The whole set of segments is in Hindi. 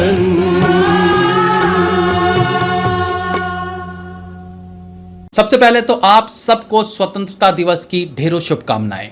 वतन। सबसे पहले तो आप सबको स्वतंत्रता दिवस की ढेरों शुभकामनाएं।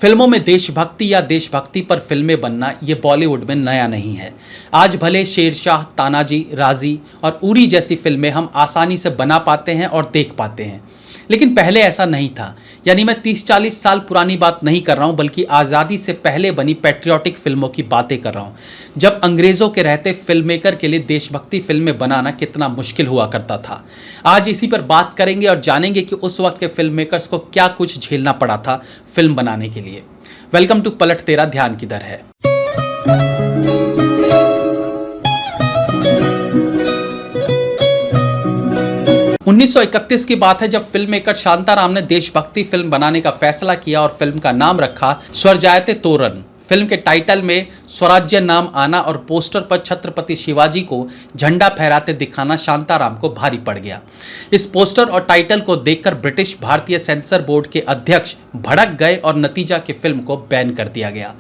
फिल्मों में देशभक्ति या देशभक्ति पर फिल्में बनना ये बॉलीवुड में नया नहीं है। आज भले शेरशाह, तानाजी, राजी और उरी जैसी फिल्में हम आसानी से बना पाते हैं और देख पाते हैं, लेकिन पहले ऐसा नहीं था। यानी मैं 30-40 साल पुरानी बात नहीं कर रहा हूँ, बल्कि आज़ादी से पहले बनी पैट्रियोटिक फिल्मों की बातें कर रहा हूँ, जब अंग्रेज़ों के रहते फिल्म मेकर के लिए देशभक्ति फिल्में बनाना कितना मुश्किल हुआ करता था। आज इसी पर बात करेंगे और जानेंगे कि उस वक्त के फिल्म मेकर्स को क्या कुछ झेलना पड़ा था फिल्म बनाने के लिए। वेलकम टू पलट तेरा ध्यान किधर है। उन्नीस 1931 की बात है, जब फिल्म मेकर शांताराम ने देशभक्ति फिल्म बनाने का फैसला किया और फिल्म का नाम रखा स्वराज्य तोरण। फिल्म के टाइटल में स्वराज्य नाम आना और पोस्टर पर छत्रपति शिवाजी को झंडा फहराते दिखाना शांताराम को भारी पड़ गया। इस पोस्टर और टाइटल को देखकर ब्रिटिश भारतीय सेंसर बोर्ड के अध्यक्ष भड़क गए और नतीजा की फिल्म को बैन कर दिया गया।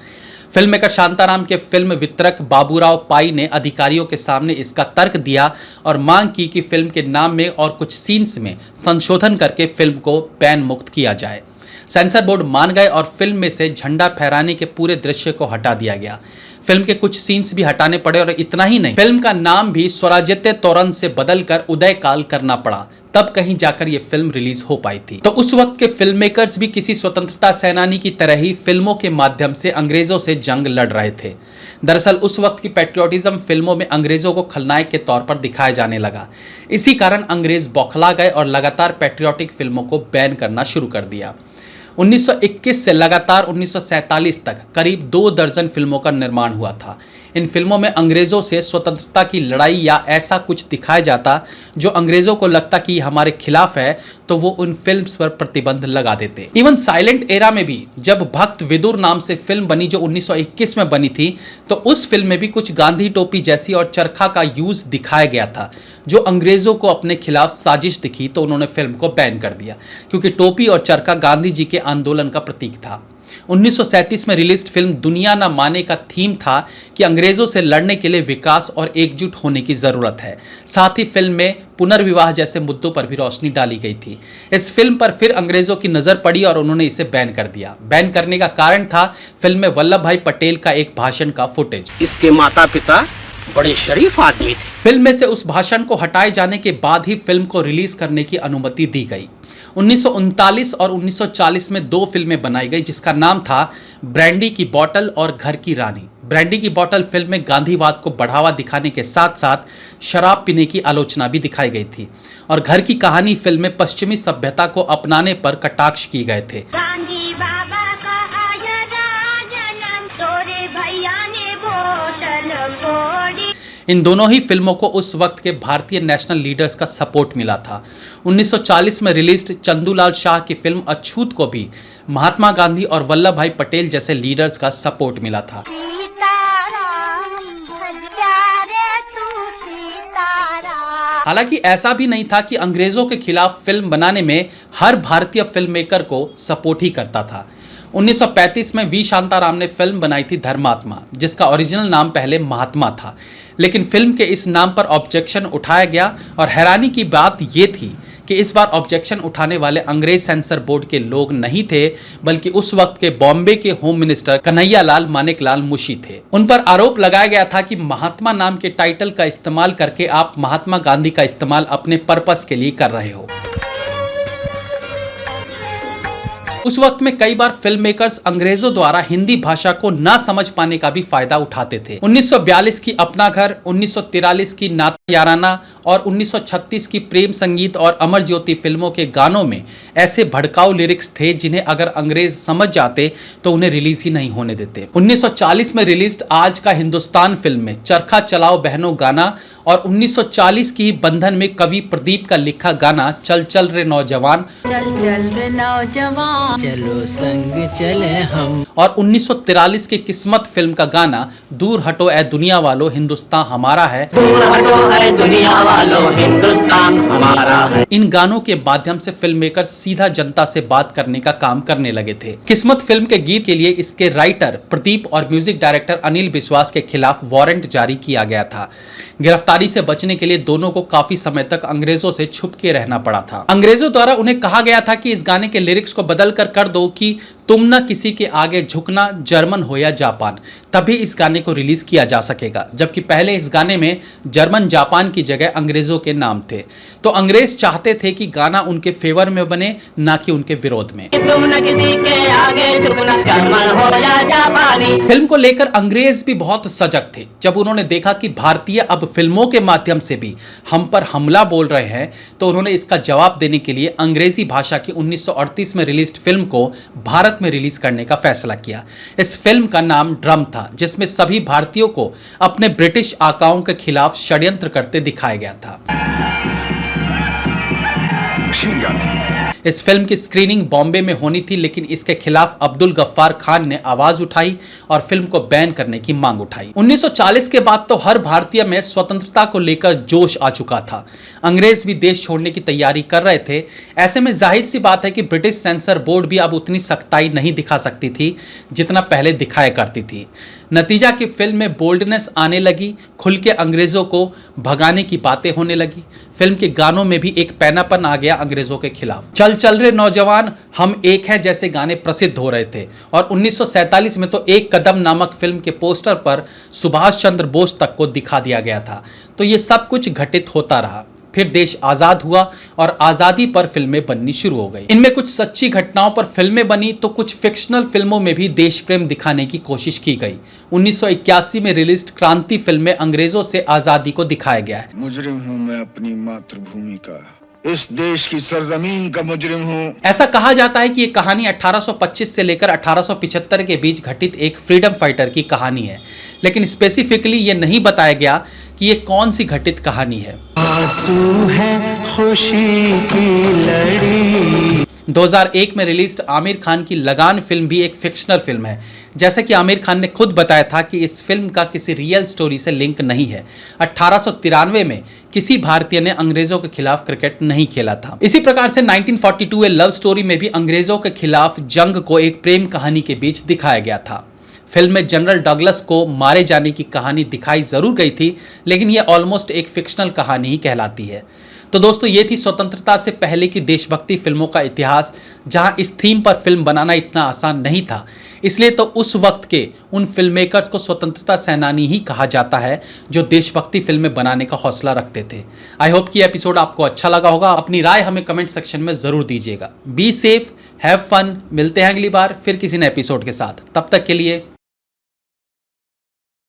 फिल्म मेकर शांताराम के फिल्म वितरक बाबूराव पाई ने अधिकारियों के सामने इसका तर्क दिया और मांग की कि फिल्म के नाम में और कुछ सीन्स में संशोधन करके फिल्म को बैन मुक्त किया जाए। सेंसर बोर्ड मान गए और फिल्म में से झंडा फहराने के पूरे दृश्य को हटा दिया गया। फिल्म के कुछ सीन्स भी हटाने पड़े और इतना ही नहीं, फिल्म का नाम भी स्वराज्य तोरण से बदलकर उदय काल करना पड़ा, तब कहीं जाकर यह फिल्म रिलीज हो पाई थी। तो उस वक्त के फिल्म मेकर्स भी किसी स्वतंत्रता सेनानी की तरह ही फिल्मों के माध्यम से अंग्रेजों से जंग लड़ रहे थे। दरअसल उस वक्त की पैट्रियोटिज्म फिल्मों में अंग्रेजों को खलनायक के तौर पर दिखाया जाने लगा। इसी कारण अंग्रेज बौखला गए और लगातार पैट्रियोटिक फिल्मों को बैन करना शुरू कर दिया। 1921 से लगातार 1947 तक करीब 2 दर्जन फिल्मों का निर्माण हुआ था। इन फिल्मों में अंग्रेज़ों से स्वतंत्रता की लड़ाई या ऐसा कुछ दिखाया जाता जो अंग्रेज़ों को लगता कि हमारे खिलाफ है, तो वो उन फिल्म्स पर प्रतिबंध लगा देते। इवन साइलेंट एरा में भी जब भक्त विदुर नाम से फिल्म बनी जो 1921 में बनी थी, तो उस फिल्म में भी कुछ गांधी टोपी जैसी और चरखा का यूज दिखाया गया था। जो अंग्रेज़ों को अपने खिलाफ साजिश दिखी तो उन्होंने फिल्म को बैन कर दिया, क्योंकि टोपी और चरखा गांधी जी के आंदोलन का प्रतीक था। 1937 में रिलीज फिल्म दुनिया ना माने का थीम था कि अंग्रेजों से लड़ने के लिए विकास और एकजुट होने की जरूरत है। साथ ही फिल्म में पुनर्विवाह जैसे मुद्दों पर भी रोशनी डाली गई थी। इस फिल्म पर फिर अंग्रेजों की नजर पड़ी और उन्होंने इसे बैन कर दिया। बैन करने का कारण था फिल्म में वल्लभ भाई पटेल का एक भाषण का फुटेज। इसके माता पिता बड़े शरीफ आदमी थे। फिल्म में से उस भाषण को हटाए जाने के बाद ही फिल्म को रिलीज करने की अनुमति दी गई। 1939 और 1940 में 2 फिल्में बनाई गई, जिसका नाम था ब्रांडी की बोतल और घर की रानी। ब्रांडी की बोतल फिल्म में गांधीवाद को बढ़ावा दिखाने के साथ साथ शराब पीने की आलोचना भी दिखाई गई थी, और घर की कहानी फिल्म में पश्चिमी सभ्यता को अपनाने पर कटाक्ष किए गए थे। इन दोनों ही फिल्मों को उस वक्त के भारतीय नेशनल लीडर्स का सपोर्ट मिला था। 1940 में रिलीज्ड चंदूलाल शाह की फिल्म अछूत को भी महात्मा गांधी और वल्लभ भाई पटेल जैसे लीडर्स का सपोर्ट मिला था। हालांकि ऐसा भी नहीं था कि अंग्रेजों के खिलाफ फिल्म बनाने में हर भारतीय फिल्म मेकर को सपोर्ट ही करता था। 1935 में वी शांताराम ने फिल्म बनाई थी धर्मात्मा, जिसका ओरिजिनल नाम पहले महात्मा था, लेकिन फिल्म के इस नाम पर ऑब्जेक्शन उठाया गया। और हैरानी की बात ये थी कि इस बार ऑब्जेक्शन उठाने वाले अंग्रेज सेंसर बोर्ड के लोग नहीं थे, बल्कि उस वक्त के बॉम्बे के होम मिनिस्टर कन्हैयालाल मानेकलाल मुंशी थे। उन पर आरोप लगाया गया था कि महात्मा नाम के टाइटल का इस्तेमाल करके आप महात्मा गांधी का इस्तेमाल अपने पर्पस के लिए कर रहे हो। उस वक्त में कई बार फिल्म मेकर्स अंग्रेजों द्वारा हिंदी भाषा को ना समझ पाने का भी फायदा उठाते थे। 1942 की अपना घर, 1943 की नाता याराना और 1936 की प्रेम संगीत और अमर ज्योति फिल्मों के गानों में ऐसे भड़काऊ लिरिक्स थे जिन्हें अगर अंग्रेज समझ जाते तो उन्हें रिलीज ही नहीं होने देते। 1940 में रिलीज्ड आज का हिंदुस्तान फिल्म में चरखा चलाओ बहनों गाना और 1940 की बंधन में कवि प्रदीप का लिखा गाना चल चल रे नौजवान, चल चल रे नौजवान, चलो संग चले हम, और 1943 की किस्मत फिल्म का गाना दूर हटो ए दुनिया वालों हिंदुस्तान हमारा है, दूर हटो ए दुनिया वालों लो हिंदुस्तान हमारा है। इन गानों के माध्यम से फिल्म मेकर सीधा जनता से बात करने का काम करने लगे थे। किस्मत फिल्म के गीत के लिए इसके राइटर प्रदीप और म्यूजिक डायरेक्टर अनिल विश्वास के खिलाफ वारंट जारी किया गया था। गिरफ्तारी से बचने के लिए दोनों को काफी समय तक अंग्रेजों से छुप के रहना पड़ा था। अंग्रेजों द्वारा उन्हें कहा गया था कि इस गाने के लिरिक्स को बदल कर दो कि तुम ना किसी के आगे झुकना, जर्मन हो या जापान, तभी इस गाने को रिलीज किया जा सकेगा। जबकि पहले इस गाने में जर्मन, जापान की जगह अंग्रेजों के नाम थे। तो अंग्रेज चाहते थे कि गाना उनके फेवर में बने, ना कि उनके विरोध में। तुम न किसी के आगे झुकना, जर्मन हो या जापानी। फिल्म को लेकर अंग्रेज भी बहुत सजग थे। जब उन्होंने देखा कि भारतीय अब फिल्मों के माध्यम से भी हम पर हमला बोल रहे हैं, तो उन्होंने इसका जवाब देने के लिए अंग्रेजी भाषा की 1938 में रिलीज फिल्म को भारत में रिलीज करने का फैसला किया। इस फिल्म का नाम ड्रम था, जिसमें सभी भारतीयों को अपने ब्रिटिश आकाओं के खिलाफ षड्यंत्र करते दिखाया गया था। इस फिल्म की स्क्रीनिंग बॉम्बे में होनी थी, लेकिन इसके खिलाफ अब्दुल गफ्फार खान ने आवाज उठाई और फिल्म को बैन करने की मांग उठाई। 1940 के बाद तो हर भारतीय में स्वतंत्रता को लेकर जोश आ चुका था। अंग्रेज भी देश छोड़ने की तैयारी कर रहे थे। ऐसे में जाहिर सी बात है कि ब्रिटिश सेंसर बोर्ड भी अब उतनी सख्ताई नहीं दिखा सकती थी जितना पहले दिखाया करती थी। नतीजा कि फिल्म में बोल्डनेस आने लगी, खुल के अंग्रेजों को भगाने की बातें होने लगी। फिल्म के गानों में भी एक पैनापन आ गया अंग्रेजों के खिलाफ। चल चल रे नौजवान, हम एक हैं जैसे गाने प्रसिद्ध हो रहे थे। और 1947 में तो एक कदम नामक फिल्म के पोस्टर पर सुभाष चंद्र बोस तक को दिखा दिया गया था। तो ये सब कुछ घटित होता रहा। फिर देश आजाद हुआ और आजादी पर फिल्में बननी शुरू हो गई। इनमें कुछ सच्ची घटनाओं पर फिल्में बनी, तो कुछ फिक्शनल फिल्मों में भी देश प्रेम दिखाने की कोशिश की गई। 1981 में रिलीज क्रांति फिल्म में अंग्रेजों से आजादी को दिखाया गया है। मुजरिम हूँ मैं अपनी मातृभूमि का, इस देश की सरजमीन का मुजरिम हूँ। ऐसा कहा जाता है कि ये कहानी 1825 से लेकर 1875 के बीच घटित एक फ्रीडम फाइटर की कहानी है, लेकिन स्पेसिफिकली ये नहीं बताया गया कि ये कौन सी घटित कहानी है। आंसू है खुशी की लड़ी। 2001 में रिलीज्ड आमिर खान की लगान फिल्म भी एक फिक्शनल फिल्म है। जैसे कि आमिर खान ने खुद बताया था कि इस फिल्म का किसी रियल स्टोरी से लिंक नहीं है। 1893 में किसी भारतीय ने अंग्रेजों के खिलाफ क्रिकेट नहीं खेला था। इसी प्रकार से 1942 ए लव स्टोरी में भी अंग्रेजों के खिलाफ जंग को एक प्रेम कहानी के बीच दिखाया गया था। फिल्म में जनरल डगलस को मारे जाने की कहानी दिखाई जरूर गई थी, लेकिन यह ऑलमोस्ट एक फिक्शनल कहानी ही कहलाती है। तो दोस्तों, ये थी स्वतंत्रता से पहले की देशभक्ति फिल्मों का इतिहास, जहां इस थीम पर फिल्म बनाना इतना आसान नहीं था। इसलिए तो उस वक्त के उन फिल्म मेकर्स को स्वतंत्रता सेनानी ही कहा जाता है, जो देशभक्ति फिल्में बनाने का हौसला रखते थे। आई होप कि एपिसोड आपको अच्छा लगा होगा। अपनी राय हमें कमेंट सेक्शन में जरूर दीजिएगा। Be safe, have fun. मिलते हैं अगली बार फिर किसी नए एपिसोड के साथ। तब तक के लिए